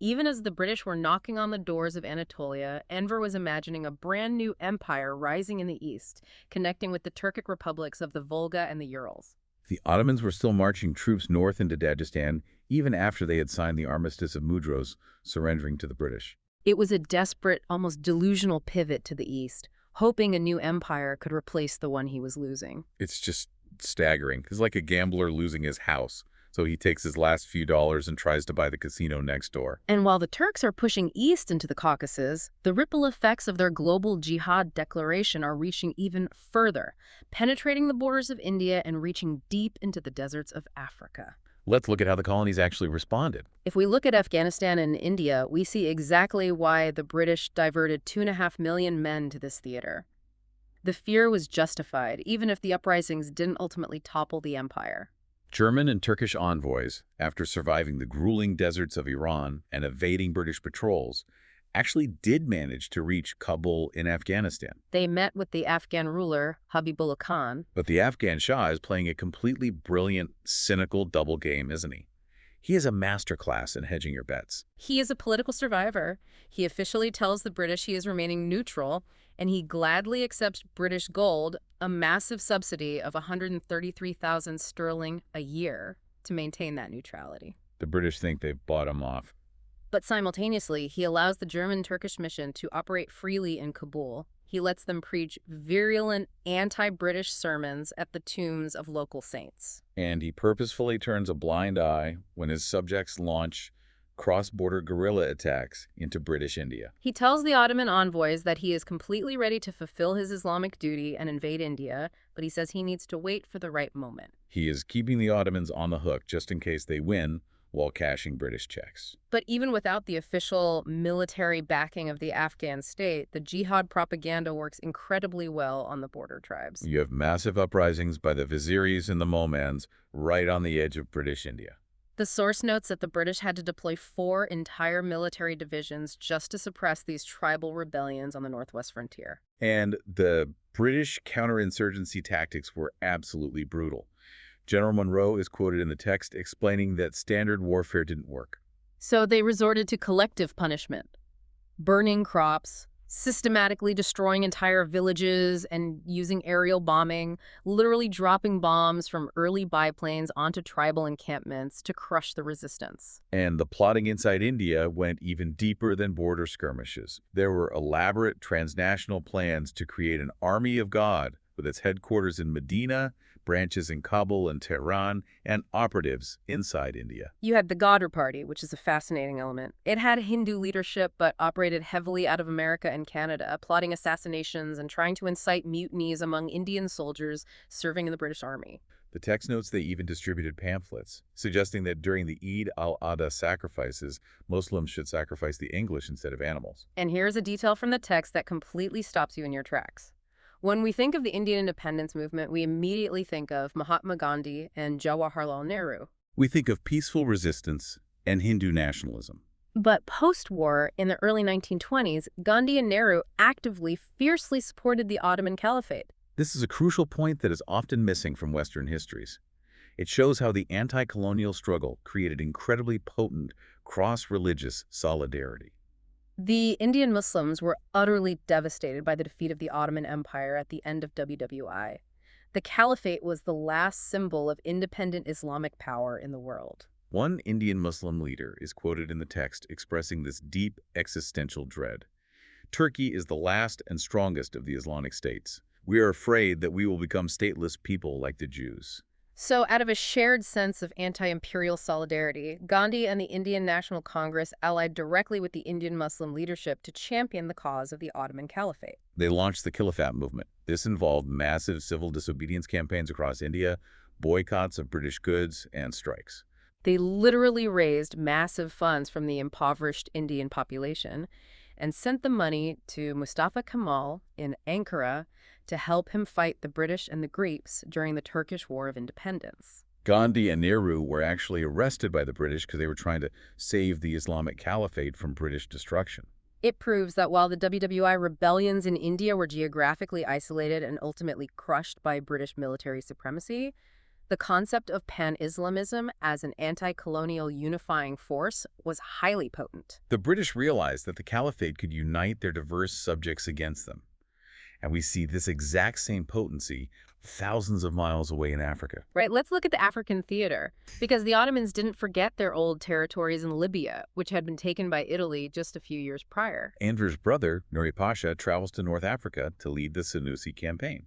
Even as the British were knocking on the doors of Anatolia, Enver was imagining a brand new empire rising in the east, connecting with the Turkic republics of the Volga and the Urals. The Ottomans were still marching troops north into Dagestan even after they had signed the Armistice of Mudros, surrendering to the British. It was a desperate, almost delusional pivot to the east, hoping a new empire could replace the one he was losing. It's just staggering. It's like a gambler losing his house. So he takes his last few dollars and tries to buy the casino next door. And while the Turks are pushing east into the Caucasus, the ripple effects of their global jihad declaration are reaching even further, penetrating the borders of India and reaching deep into the deserts of Africa. Let's look at how the colonies actually responded. If we look at Afghanistan and India, we see exactly why the British diverted 2.5 million men to this theater. The fear was justified, even if the uprisings didn't ultimately topple the empire. German and Turkish envoys, after surviving the grueling deserts of Iran and evading British patrols, actually did manage to reach Kabul in Afghanistan. They met with the Afghan ruler, Habibullah Khan. But the Afghan Shah is playing a completely brilliant, cynical double game, isn't he? He is a masterclass in hedging your bets. He is a political survivor. He officially tells the British he is remaining neutral, and he gladly accepts British gold, a massive subsidy of 133,000 sterling a year, to maintain that neutrality. The British think they've bought him off. But simultaneously, he allows the German-Turkish mission to operate freely in Kabul. He lets them preach virulent anti-British sermons at the tombs of local saints. And he purposefully turns a blind eye when his subjects launch cross-border guerrilla attacks into British India. He tells the Ottoman envoys that he is completely ready to fulfill his Islamic duty and invade India, but he says he needs to wait for the right moment. He is keeping the Ottomans on the hook just in case they win, while cashing British checks. But even without the official military backing of the Afghan state, the jihad propaganda works incredibly well on the border tribes. You have massive uprisings by the Viziris and the Mohmans right on the edge of British India. The source notes that the British had to deploy 4 entire military divisions just to suppress these tribal rebellions on the northwest frontier. And the British counterinsurgency tactics were absolutely brutal. General Monroe is quoted in the text explaining that standard warfare didn't work. So they resorted to collective punishment, burning crops, systematically destroying entire villages, and using aerial bombing, literally dropping bombs from early biplanes onto tribal encampments to crush the resistance. And the plotting inside India went even deeper than border skirmishes. There were elaborate transnational plans to create an army of God with its headquarters in Medina, branches in Kabul and Tehran, and operatives inside India. You had the Ghadir Party, which is a fascinating element. It had Hindu leadership but operated heavily out of America and Canada, plotting assassinations and trying to incite mutinies among Indian soldiers serving in the British Army. The text notes they even distributed pamphlets, suggesting that during the Eid al-Adha sacrifices, Muslims should sacrifice the English instead of animals. And here's a detail from the text that completely stops you in your tracks. When we think of the Indian independence movement, we immediately think of Mahatma Gandhi and Jawaharlal Nehru. We think of peaceful resistance and Hindu nationalism. But post-war, in the early 1920s, Gandhi and Nehru actively, fiercely supported the Ottoman Caliphate. This is a crucial point that is often missing from Western histories. It shows how the anti-colonial struggle created incredibly potent cross-religious solidarity. The Indian Muslims were utterly devastated by the defeat of the Ottoman Empire at the end of WWI. The Caliphate was the last symbol of independent Islamic power in the world. One Indian Muslim leader is quoted in the text expressing this deep existential dread. Turkey is the last and strongest of the Islamic states. We are afraid that we will become stateless people like the Jews. So, out of a shared sense of anti-imperial solidarity, Gandhi and the Indian National Congress allied directly with the Indian Muslim leadership to champion the cause of the Ottoman Caliphate. They launched the Caliphate movement. This involved massive civil disobedience campaigns across India, boycotts of British goods, and strikes. They literally raised massive funds from the impoverished Indian population and sent the money to Mustafa Kemal in Ankara to help him fight the British and the Greeks during the Turkish War of Independence. Gandhi and Nehru were actually arrested by the British because they were trying to save the Islamic Caliphate from British destruction. It proves that while the WWI rebellions in India were geographically isolated and ultimately crushed by British military supremacy, the concept of pan-Islamism as an anti-colonial unifying force was highly potent. The British realized that the Caliphate could unite their diverse subjects against them. And we see this exact same potency thousands of miles away in Africa. Right, let's look at the African theater, because the Ottomans didn't forget their old territories in Libya, which had been taken by Italy just a few years prior. Enver's brother, Nuri Pasha, travels to North Africa to lead the Senussi campaign.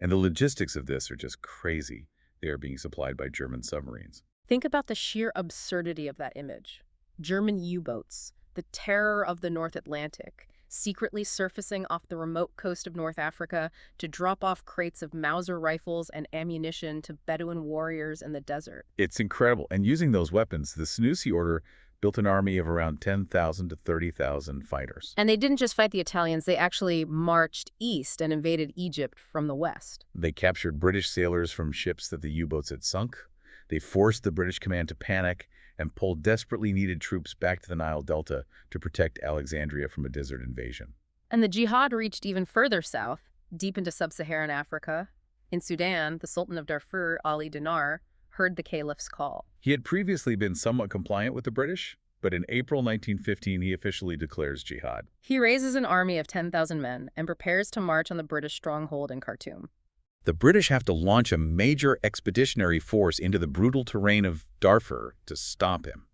And the logistics of this are just crazy. They are being supplied by German submarines. Think about the sheer absurdity of that image. German U-boats, the terror of the North Atlantic, secretly surfacing off the remote coast of North Africa to drop off crates of Mauser rifles and ammunition to Bedouin warriors in the desert. It's incredible. And using those weapons, the Senussi order built an army of around 10,000 to 30,000 fighters. And they didn't just fight the Italians, they actually marched east and invaded Egypt from the west. They captured British sailors from ships that the U-boats had sunk. They forced the British command to panic and pulled desperately needed troops back to the Nile Delta to protect Alexandria from a desert invasion. And the jihad reached even further south, deep into sub-Saharan Africa. In Sudan, the Sultan of Darfur, Ali Dinar, heard the caliph's call. He had previously been somewhat compliant with the British, but in April 1915 he officially declares jihad. He raises an army of 10,000 men and prepares to march on the British stronghold in Khartoum. The British have to launch a major expeditionary force into the brutal terrain of Darfur to stop him.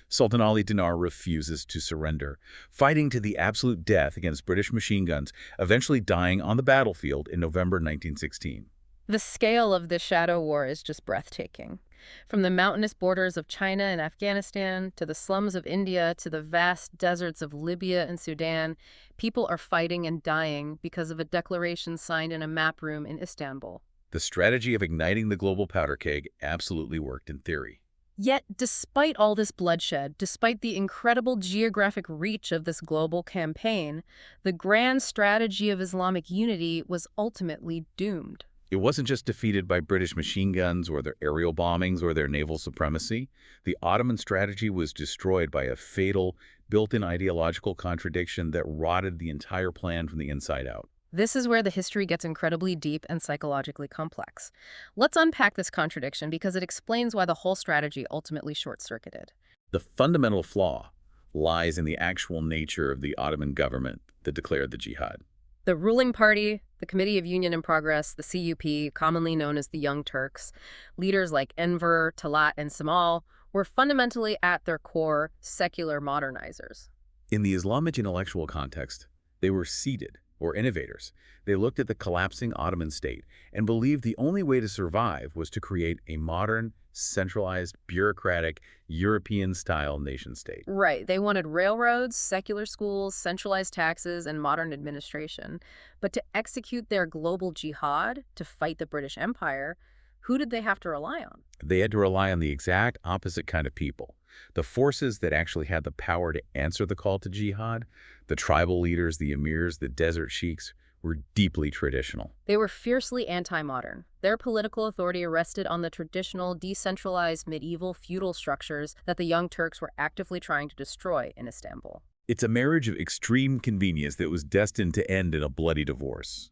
Sultan Ali Dinar refuses to surrender, fighting to the absolute death against British machine guns, eventually dying on the battlefield in November 1916. The scale of this shadow war is just breathtaking. From the mountainous borders of China and Afghanistan, to the slums of India, to the vast deserts of Libya and Sudan, people are fighting and dying because of a declaration signed in a map room in Istanbul. The strategy of igniting the global powder keg absolutely worked in theory. Yet, despite all this bloodshed, despite the incredible geographic reach of this global campaign, the grand strategy of Islamic unity was ultimately doomed. It wasn't just defeated by British machine guns or their aerial bombings or their naval supremacy. The Ottoman strategy was destroyed by a fatal, built-in ideological contradiction that rotted the entire plan from the inside out. This is where the history gets incredibly deep and psychologically complex. Let's unpack this contradiction because it explains why the whole strategy ultimately short-circuited. The fundamental flaw lies in the actual nature of the Ottoman government that declared the jihad. The ruling party, the Committee of Union and Progress, the CUP, commonly known as the Young Turks, leaders like Enver, Talat, and Samal, were fundamentally at their core secular modernizers. In the Islamic intellectual context, they were seeded, or innovators. They looked at the collapsing Ottoman state and believed the only way to survive was to create a modern, centralized, bureaucratic, European-style nation-state. Right. They wanted railroads, secular schools, centralized taxes, and modern administration. But to execute their global jihad, to fight the British Empire, who did they have to rely on? They had to rely on the exact opposite kind of people. The forces that actually had the power to answer the call to jihad, the tribal leaders, the emirs, the desert sheiks, were deeply traditional. They were fiercely anti-modern. Their political authority rested on the traditional, decentralized, medieval, feudal structures that the Young Turks were actively trying to destroy in Istanbul. It's a marriage of extreme convenience that was destined to end in a bloody divorce.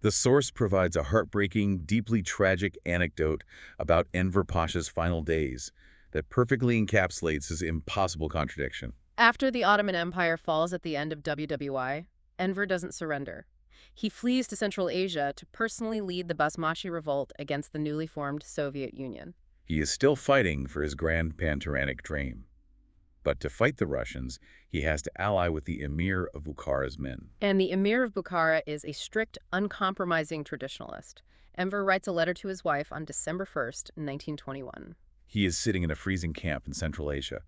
The source provides a heartbreaking, deeply tragic anecdote about Enver Pasha's final days that perfectly encapsulates his impossible contradiction. After the Ottoman Empire falls at the end of WWI, Enver doesn't surrender. He flees to Central Asia to personally lead the Basmachi revolt against the newly formed Soviet Union. He is still fighting for his grand pan-Turanic dream. But to fight the Russians, he has to ally with the Emir of Bukhara's men. And the Emir of Bukhara is a strict, uncompromising traditionalist. Enver writes a letter to his wife on December 1st, 1921. He is sitting in a freezing camp in Central Asia,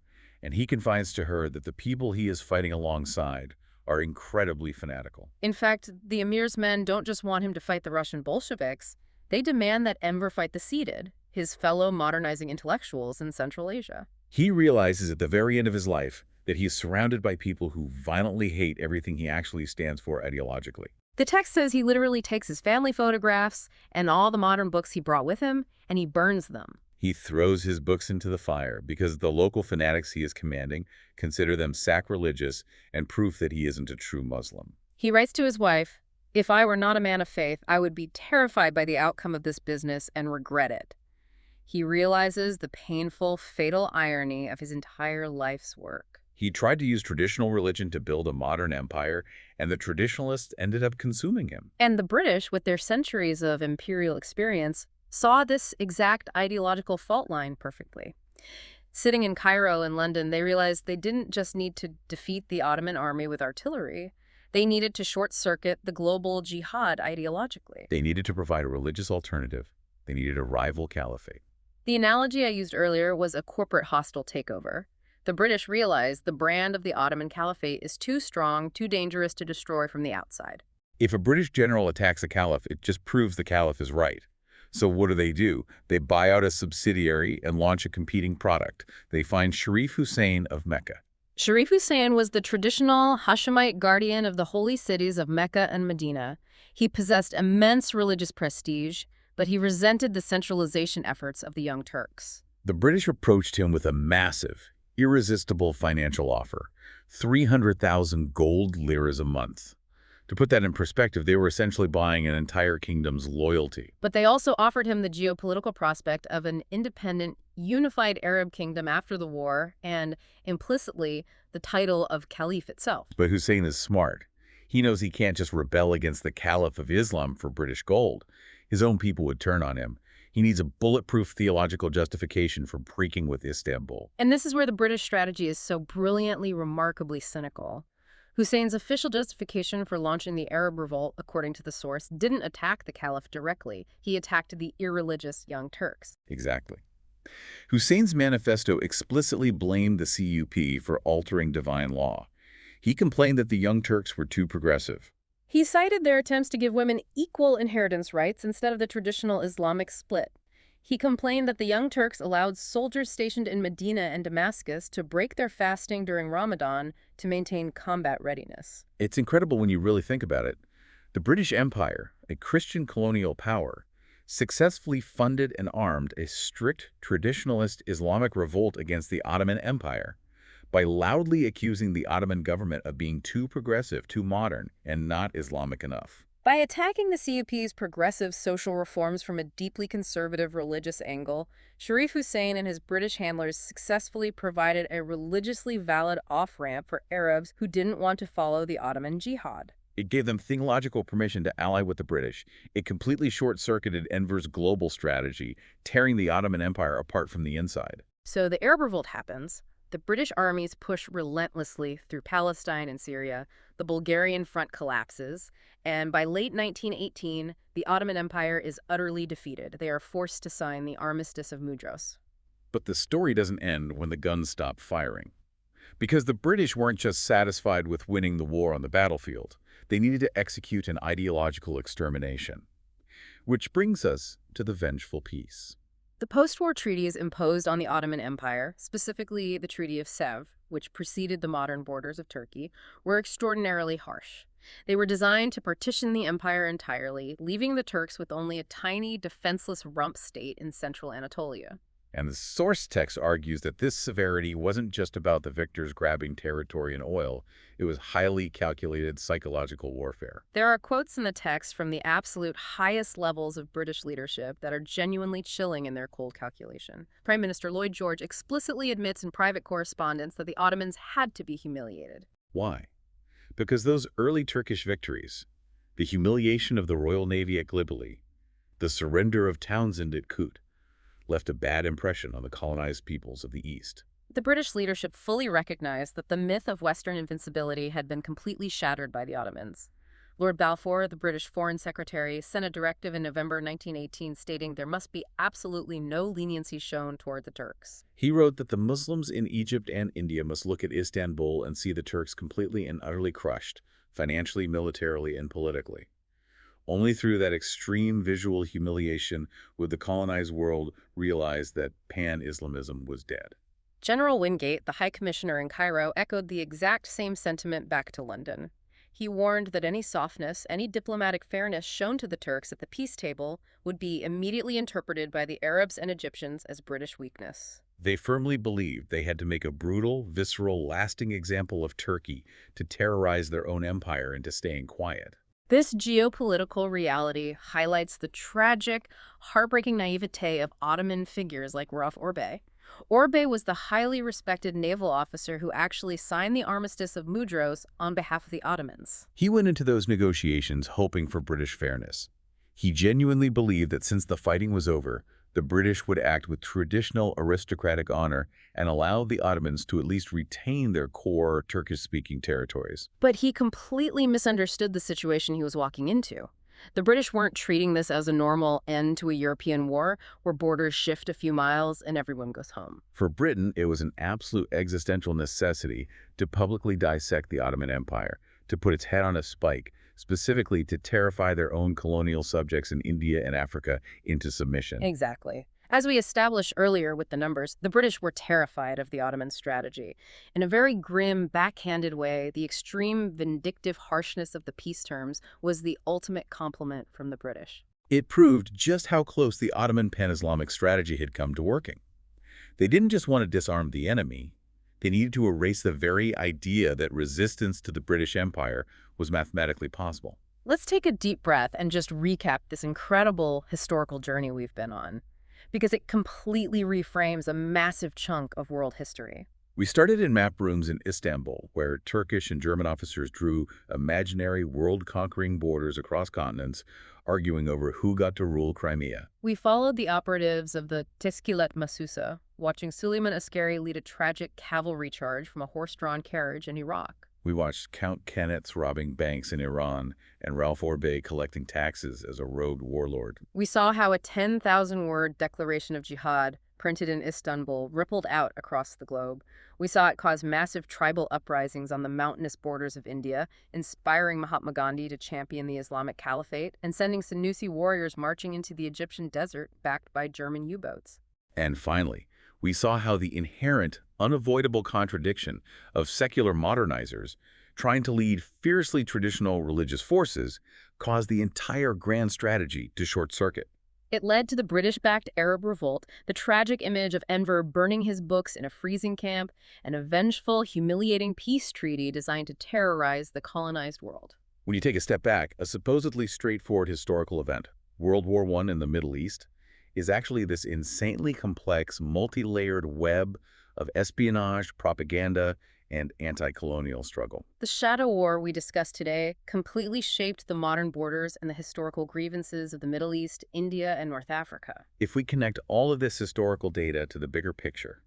and he confides to her that the people he is fighting alongside are incredibly fanatical. In fact, the Emir's men don't just want him to fight the Russian Bolsheviks. They demand that Enver fight the seated, his fellow modernizing intellectuals in Central Asia. He realizes at the very end of his life that he is surrounded by people who violently hate everything he actually stands for ideologically. The text says he literally takes his family photographs and all the modern books he brought with him, and he burns them. He throws his books into the fire because the local fanatics he is commanding consider them sacrilegious and proof that he isn't a true Muslim. He writes to his wife, "If I were not a man of faith, I would be terrified by the outcome of this business and regret it." He realizes the painful, fatal irony of his entire life's work. He tried to use traditional religion to build a modern empire, and the traditionalists ended up consuming him. And the British, with their centuries of imperial experience, saw this exact ideological fault line perfectly. Sitting in Cairo and London, they realized they didn't just need to defeat the Ottoman army with artillery. They needed to short-circuit the global jihad ideologically. They needed to provide a religious alternative. They needed a rival caliphate. The analogy I used earlier was a corporate hostile takeover. The British realized the brand of the Ottoman Caliphate is too strong, too dangerous to destroy from the outside. If a British general attacks a caliph, it just proves the caliph is right. So what do? They buy out a subsidiary and launch a competing product. They find Sharif Hussein of Mecca. Sharif Hussein was the traditional Hashemite guardian of the holy cities of Mecca and Medina. He possessed immense religious prestige, but he resented the centralization efforts of the Young Turks. The British approached him with a massive, irresistible financial offer, 300,000 gold liras a month. To put that in perspective, they were essentially buying an entire kingdom's loyalty. But they also offered him the geopolitical prospect of an independent, unified Arab kingdom after the war, and, implicitly, the title of Caliph itself. But Hussein is smart. He knows he can't just rebel against the Caliph of Islam for British gold. His own people would turn on him. He needs a bulletproof theological justification for breaking with Istanbul. And this is where the British strategy is so brilliantly, remarkably cynical. Hussein's official justification for launching the Arab revolt, according to the source, didn't attack the Caliph directly. He attacked the irreligious Young Turks. Exactly. Hussein's manifesto explicitly blamed the CUP for altering divine law. He complained that the Young Turks were too progressive. He cited their attempts to give women equal inheritance rights instead of the traditional Islamic split. He complained that the Young Turks allowed soldiers stationed in Medina and Damascus to break their fasting during Ramadan to maintain combat readiness. It's incredible when you really think about it. The British Empire, a Christian colonial power, successfully funded and armed a strict traditionalist Islamic revolt against the Ottoman Empire by loudly accusing the Ottoman government of being too progressive, too modern, and not Islamic enough. By attacking the CUP's progressive social reforms from a deeply conservative religious angle, Sharif Hussein and his British handlers successfully provided a religiously valid off-ramp for Arabs who didn't want to follow the Ottoman jihad. It gave them theological permission to ally with the British. It completely short-circuited Enver's global strategy, tearing the Ottoman Empire apart from the inside. So the Arab revolt happens. The British armies push relentlessly through Palestine and Syria. The Bulgarian front collapses. And by late 1918, the Ottoman Empire is utterly defeated. They are forced to sign the Armistice of Mudros. But the story doesn't end when the guns stop firing. Because the British weren't just satisfied with winning the war on the battlefield. They needed to execute an ideological extermination. Which brings us to the vengeful peace. The post-war treaties imposed on the Ottoman Empire, specifically the Treaty of Sèvres, which preceded the modern borders of Turkey, were extraordinarily harsh. They were designed to partition the empire entirely, leaving the Turks with only a tiny, defenseless rump state in central Anatolia. And the source text argues that this severity wasn't just about the victors grabbing territory and oil. It was highly calculated psychological warfare. There are quotes in the text from the absolute highest levels of British leadership that are genuinely chilling in their cold calculation. Prime Minister Lloyd George explicitly admits in private correspondence that the Ottomans had to be humiliated. Why? Because those early Turkish victories, the humiliation of the Royal Navy at Gallipoli, the surrender of Townsend at Kut, left a bad impression on the colonized peoples of the East. The British leadership fully recognized that the myth of Western invincibility had been completely shattered by the Ottomans. Lord Balfour, the British Foreign Secretary, sent a directive in November 1918 stating there must be absolutely no leniency shown toward the Turks. He wrote that the Muslims in Egypt and India must look at Istanbul and see the Turks completely and utterly crushed, financially, militarily, and politically. Only through that extreme visual humiliation would the colonized world realize that pan-Islamism was dead. General Wingate, the High Commissioner in Cairo, echoed the exact same sentiment back to London. He warned that any softness, any diplomatic fairness shown to the Turks at the peace table would be immediately interpreted by the Arabs and Egyptians as British weakness. They firmly believed they had to make a brutal, visceral, lasting example of Turkey to terrorize their own empire into staying quiet. This geopolitical reality highlights the tragic, heartbreaking naivete of Ottoman figures like Rauf Orbay. Orbay was the highly respected naval officer who actually signed the Armistice of Mudros on behalf of the Ottomans. He went into those negotiations hoping for British fairness. He genuinely believed that since the fighting was over, the British would act with traditional aristocratic honor and allow the Ottomans to at least retain their core Turkish-speaking territories. But he completely misunderstood the situation he was walking into. The British weren't treating this as a normal end to a European war where borders shift a few miles and everyone goes home. For Britain, it was an absolute existential necessity to publicly dissect the Ottoman Empire, to put its head on a spike, specifically to terrify their own colonial subjects in India and Africa into submission. Exactly. As we established earlier with the numbers, the British were terrified of the Ottoman strategy. In a very grim, backhanded way, the extreme vindictive harshness of the peace terms was the ultimate compliment from the British. It proved just how close the Ottoman pan-Islamic strategy had come to working. They didn't just want to disarm the enemy, they needed to erase the very idea that resistance to the British Empire was mathematically possible. Let's take a deep breath and just recap this incredible historical journey we've been on, because it completely reframes a massive chunk of world history. We started in map rooms in Istanbul, where Turkish and German officers drew imaginary world-conquering borders across continents, arguing over who got to rule Crimea. We followed the operatives of the Teşkilat Masusa, watching Suleiman Askari lead a tragic cavalry charge from a horse-drawn carriage in Iraq. We watched Count Kenneth robbing banks in Iran and Rauf Orbay collecting taxes as a rogue warlord. We saw how a 10,000-word declaration of jihad, printed in Istanbul, rippled out across the globe. We saw it cause massive tribal uprisings on the mountainous borders of India, inspiring Mahatma Gandhi to champion the Islamic Caliphate and sending Senussi warriors marching into the Egyptian desert backed by German U-boats. And finally, we saw how the inherent, unavoidable contradiction of secular modernizers trying to lead fiercely traditional religious forces caused the entire grand strategy to short-circuit. It led to the British-backed Arab Revolt, the tragic image of Enver burning his books in a freezing camp, and a vengeful, humiliating peace treaty designed to terrorize the colonized world. When you take a step back, a supposedly straightforward historical event, World War I in the Middle East, is actually this insanely complex, multi-layered web of espionage, propaganda, and anti-colonial struggle. The shadow war we discussed today completely shaped the modern borders and the historical grievances of the Middle East, India, and North Africa. If we connect all of this historical data to the bigger picture,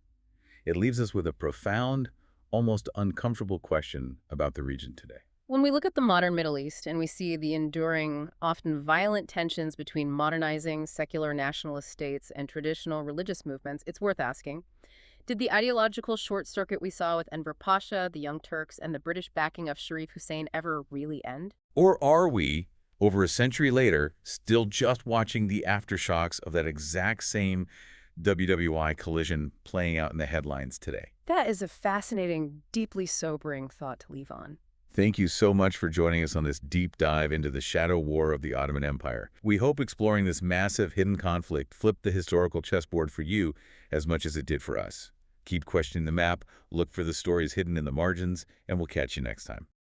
it leaves us with a profound, almost uncomfortable question about the region today. When we look at the modern Middle East and we see the enduring, often violent tensions between modernizing secular nationalist states and traditional religious movements, it's worth asking, did the ideological short-circuit we saw with Enver Pasha, the Young Turks, and the British backing of Sharif Hussein ever really end? Or are we, over a century later, still just watching the aftershocks of that exact same WWI collision playing out in the headlines today? That is a fascinating, deeply sobering thought to leave on. Thank you so much for joining us on this deep dive into the shadow war of the Ottoman Empire. We hope exploring this massive hidden conflict flipped the historical chessboard for you as much as it did for us. Keep questioning the map, look for the stories hidden in the margins, and we'll catch you next time.